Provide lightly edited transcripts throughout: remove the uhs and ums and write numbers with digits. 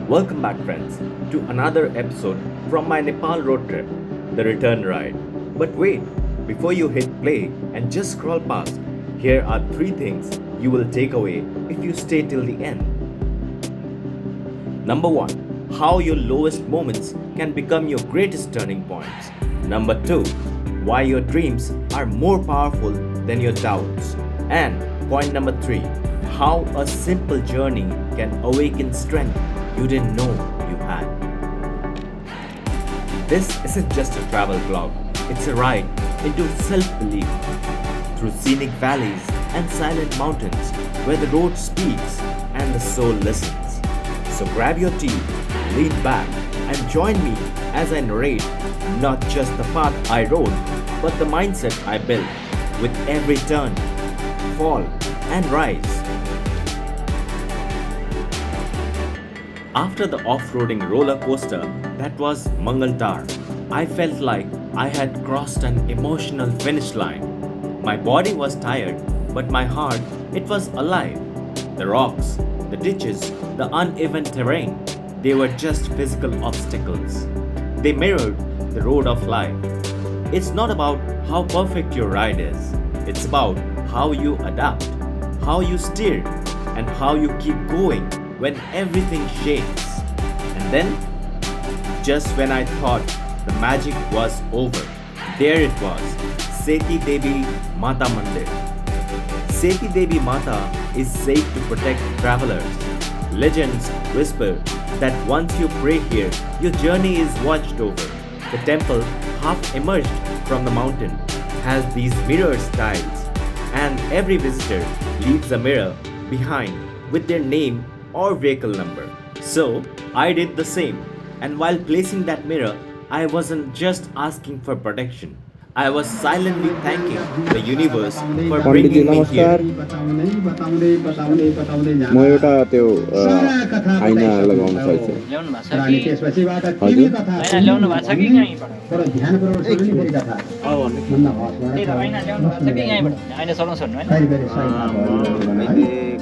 Welcome back, friends, to another episode from my Nepal road trip, the return ride. But wait, before you hit play and just scroll past, here are three things you will take away if you stay till the end. Number one, how your lowest moments can become your greatest turning points. Number two, why your dreams are more powerful than your doubts. And point number three, how a simple journey can awaken strength you didn't know you had. This isn't just a travel vlog, it's a ride into self belief through scenic valleys and silent mountains where the road speaks and the soul listens. So grab your tea, lean back, and join me as I narrate not just the path I rode, but the mindset I built with every turn, fall, and rise. After the off-roading roller coaster that was Mangaltar, I felt like I had crossed an emotional finish line. My body was tired, but my heart, it was alive. The rocks, the ditches, the uneven terrain, they were just physical obstacles. They mirrored the road of life. It's not about how perfect your ride is. It's about how you adapt, how you steer, and how you keep going when everything shakes. And then, just when I thought the magic was over, there it was, Seti Devi Mata Mandir. Seti Devi Mata is said to protect travelers. Legends whisper that once you pray here, your journey is watched over. The temple, half emerged from the mountain, has these mirror tiles, and every visitor leaves a mirror behind with their name or vehicle number. So I did the same, and while placing that mirror, I wasn't just asking for protection. I was silently thanking the universe for bringing me here. म एउटा त्यो आइना लगाउन सक्छु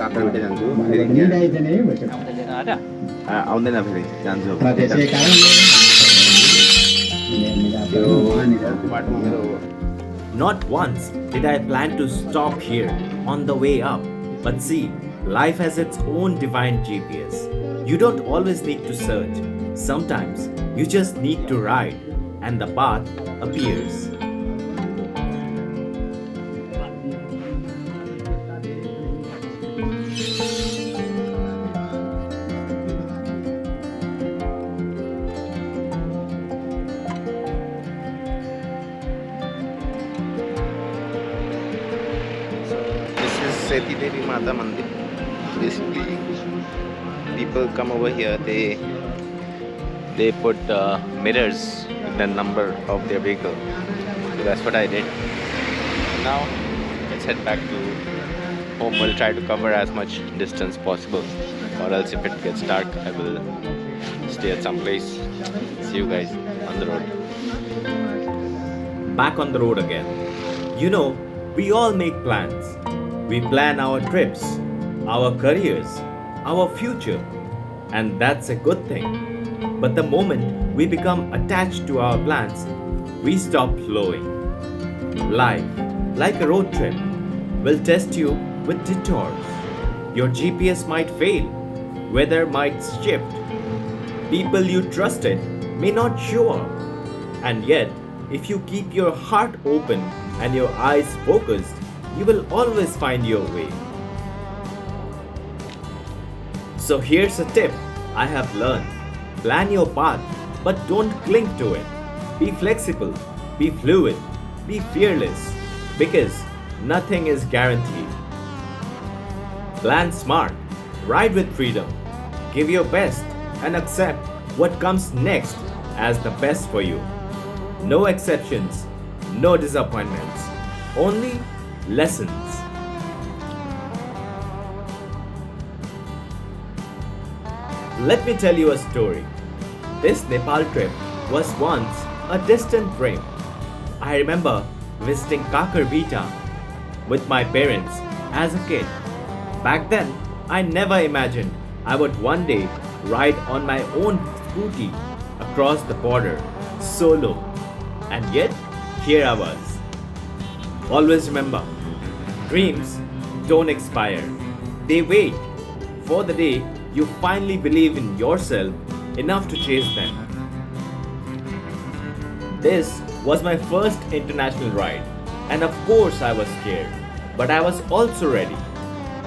काँक्राबिटे जान्छु आउँदैन फेरि जान्छु Not once did I plan to stop here on the way up. But see, life has its own divine GPS. You don't always need to search. Sometimes you just need to ride, and the path appears. Seti Devi Mata Mandir. Basically, people come over here. They put mirrors with the number of their vehicle. So that's what I did. Now let's head back to home. We'll try to cover as much distance possible, or else if it gets dark, I will stay at some place. See you guys on the road. Back on the road again. You know, we all make plans. We plan our trips, our careers, our future, and that's a good thing. But the moment we become attached to our plans, we stop flowing. Life, like a road trip, will test you with detours. Your GPS might fail, weather might shift, people you trusted may not show up. And yet, if you keep your heart open and your eyes focused, you will always find your way. So here's a tip I have learned. Plan your path, but don't cling to it. Be flexible, be fluid, be fearless, because nothing is guaranteed. Plan smart, ride with freedom, give your best, and accept what comes next as the best for you. No exceptions, no disappointments, only lessons. Let me tell you a story. This Nepal trip was once a distant dream. I remember visiting Kakarvita with my parents as a kid. Back then, I never imagined I would one day ride on my own scooty across the border solo. And yet, here I was. Always remember, dreams don't expire. They wait for the day you finally believe in yourself enough to chase them. This was my first international ride, and of course I was scared, but I was also ready.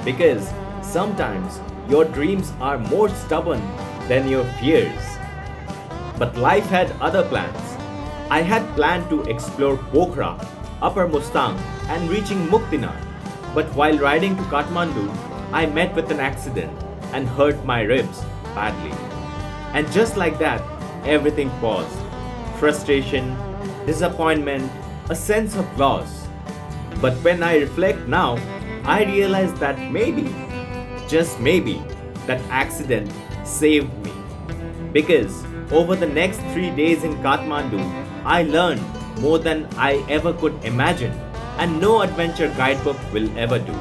Because sometimes your dreams are more stubborn than your fears. But life had other plans. I had planned to explore Pokhara, Upper Mustang, and reaching Muktinath. But while riding to Kathmandu, I met with an accident and hurt my ribs badly. And just like that, everything paused. Frustration, disappointment, a sense of loss. But when I reflect now, I realize that maybe, just maybe, that accident saved me. Because over the next 3 days in Kathmandu, I learned more than I ever could imagine, and no adventure guidebook will ever do.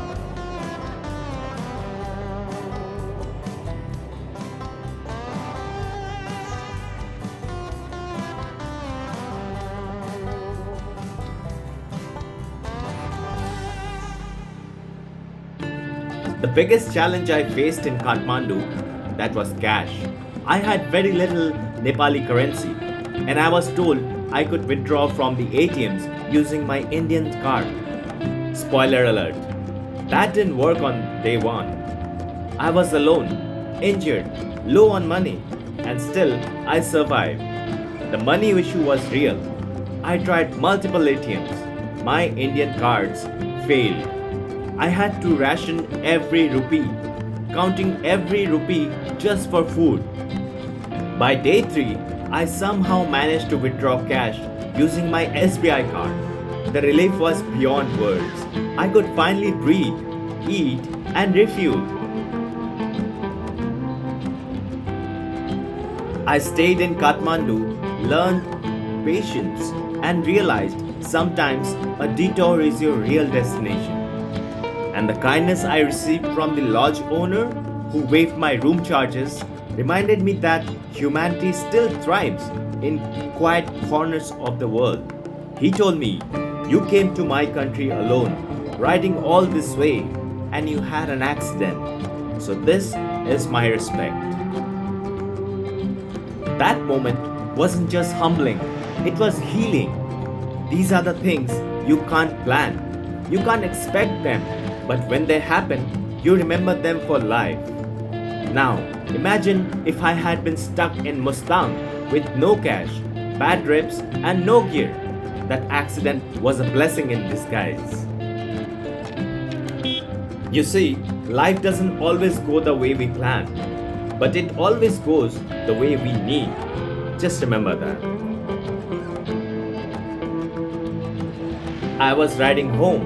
The biggest challenge I faced in Kathmandu, that was cash. I had very little Nepali currency, and I was told I could withdraw from the ATMs using my Indian card. Spoiler alert, that didn't work on day one. I was alone, injured, low on money, and still I survived. The money issue was real. I tried multiple ATMs. My Indian cards failed. I had to ration every rupee, counting every rupee just for food. By day 3, I somehow managed to withdraw cash using my SBI card. The relief was beyond words. I could finally breathe, eat, and refuel. I stayed in Kathmandu, learned patience, and realized sometimes a detour is your real destination. And the kindness I received from the lodge owner, who waived my room charges, reminded me that humanity still thrives in quiet corners of the world. He told me, "You came to my country alone, riding all this way, and you had an accident. So this is my respect." That moment wasn't just humbling, it was healing. These are the things you can't plan. You can't expect them, but when they happen, you remember them for life. Now, imagine if I had been stuck in Mustang with no cash, bad ribs, and no gear. That accident was a blessing in disguise. You see, life doesn't always go the way we plan, but it always goes the way we need. Just remember that. I was riding home,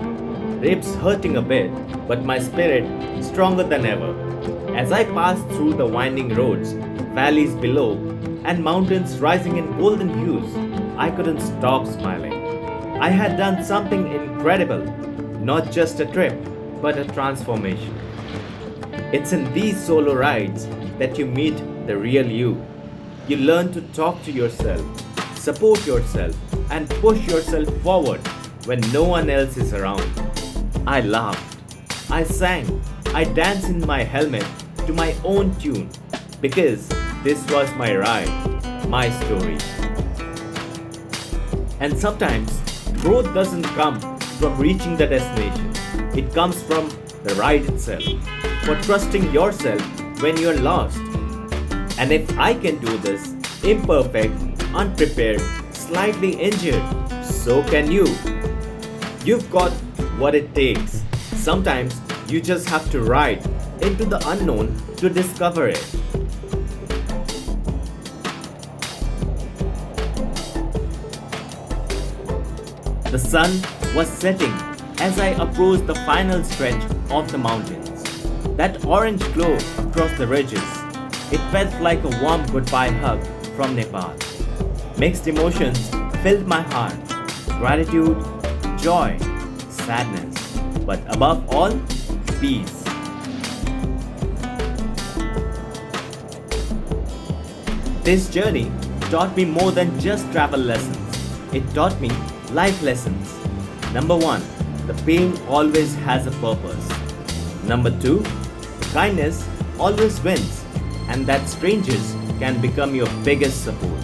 ribs hurting a bit, but my spirit stronger than ever. As I passed through the winding roads, valleys below, and mountains rising in golden hues, I couldn't stop smiling. I had done something incredible, not just a trip, but a transformation. It's in these solo rides that you meet the real you. You learn to talk to yourself, support yourself, and push yourself forward when no one else is around. I laughed, I sang, I danced in my helmet to my own tune because this was my ride, my story. And sometimes growth doesn't come from reaching the destination, it comes from the ride itself, for trusting yourself when you're lost. And if I can do this, imperfect, unprepared, slightly injured, so can you. You've got what it takes. Sometimes you just have to ride into the unknown to discover it. The sun was setting as I approached the final stretch of the mountains. That orange glow across the ridges, it felt like a warm goodbye hug from Nepal. Mixed emotions filled my heart. Gratitude, joy, sadness, but above all, peace. This journey taught me more than just travel lessons. It taught me life lessons. Number 1, the pain always has a purpose. Number 2, kindness always wins, and that strangers can become your biggest support.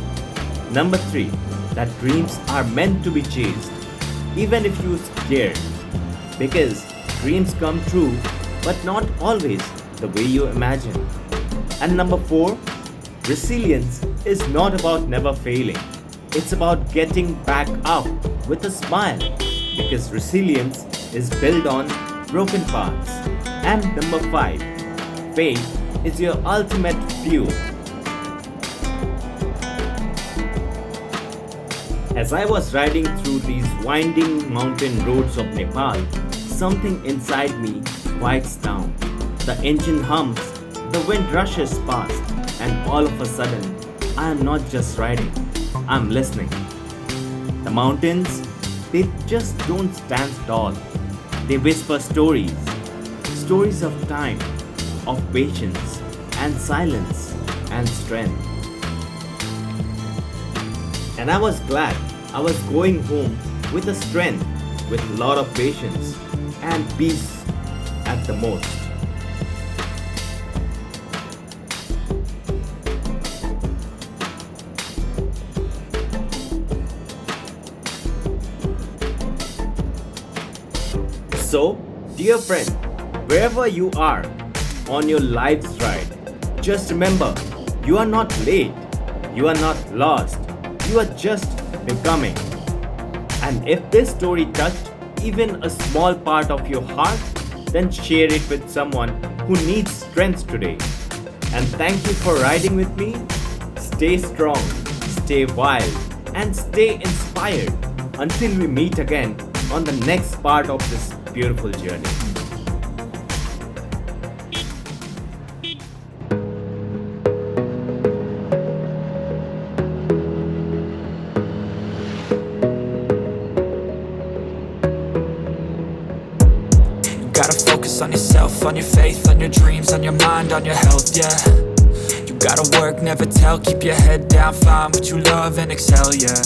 Number 3, that dreams are meant to be chased, even if you're scared. Because dreams come true, but not always the way you imagine. And number 4, resilience is not about never failing. It's about getting back up with a smile. Because resilience is built on broken paths. And number 5, faith is your ultimate fuel. As I was riding through these winding mountain roads of Nepal, something inside me quiets down. The engine hums, the wind rushes past, and all of a sudden, I am not just riding, I'm listening. The mountains, they just don't stand tall. They whisper stories, stories of time, of patience, and silence, and strength. And I was glad I was going home with a strength, with a lot of patience and peace at the most. So, dear friend, wherever you are on your life's ride, just remember, you are not late, you are not lost, you are just becoming. And if this story touched even a small part of your heart, then share it with someone who needs strength today. And thank you for riding with me. Stay strong, stay wild, and stay inspired until we meet again on the next part of this beautiful journey. Gotta focus on yourself, on your faith, on your dreams, on your mind, on your health, yeah. You gotta work, never tell, keep your head down, find what you love and excel, yeah.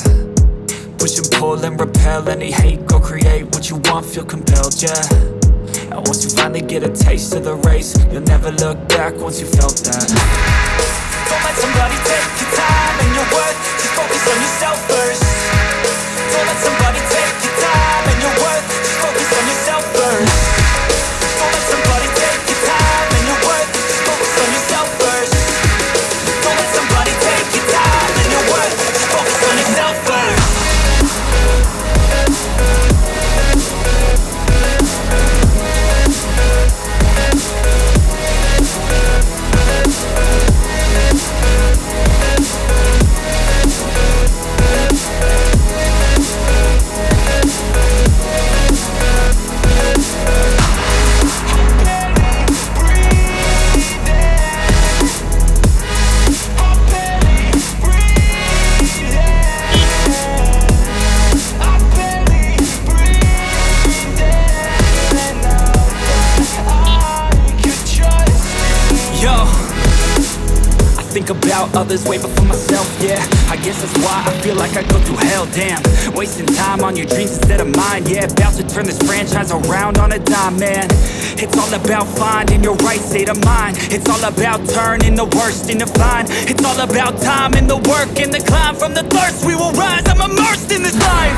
Push and pull and repel any hate, go create what you want, feel compelled, yeah. And once you finally get a taste of the race, you'll never look back once you felt that. Don't let somebody take your time and your worth, just focus on yourself first. Don't let somebody take your time and your worth, just focus on yourself first. Don't let somebody take your time and your worth, just focus on yourself first. Don't let somebody take your time and your worth, just focus on yourself first. About others way before myself, yeah. I guess that's why I feel like I go through hell, damn. Wasting time on your dreams instead of mine, yeah. About to turn this franchise around on a dime, man. It's all about finding your right state of mind. It's all about turning the worst into fine. It's all about time and the work and the climb. From the thirst we will rise, I'm immersed in this life.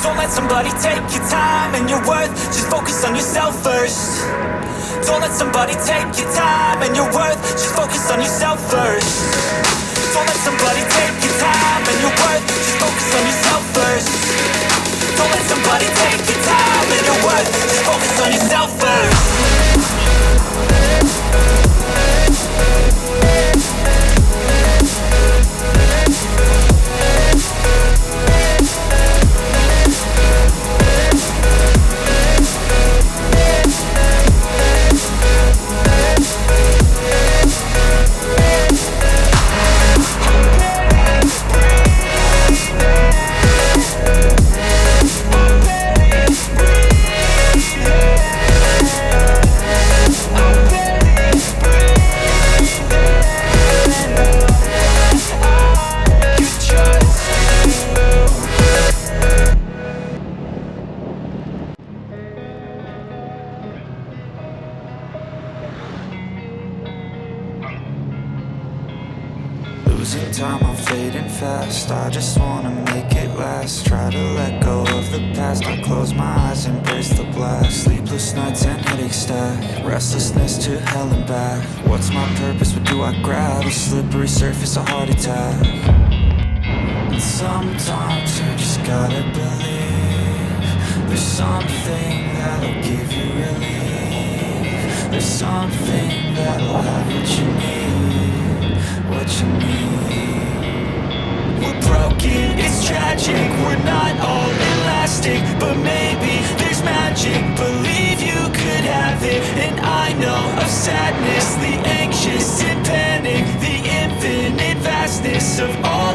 Don't let somebody take your time and your worth, just focus on yourself first. Don't let somebody take your time and your worth, just focus on yourself first. Don't let somebody take your time and your worth, just focus on yourself first. Don't let somebody take your time and your worth, just focus on yourself first. Losing time, I'm fading fast. I just wanna make it last. Try to let go of the past. I close my eyes, embrace the blast. Sleepless nights and headache stack. Restlessness to hell and back. What's my purpose? What do I grab? A slippery surface, a heart attack. And sometimes you just gotta believe there's something that'll give you relief. There's something that'll have what you need, what you need. We're broken, it's tragic, we're not all elastic, but maybe there's magic. Believe you could have it, and I know of sadness, the anxious and panic, the infinite vastness of all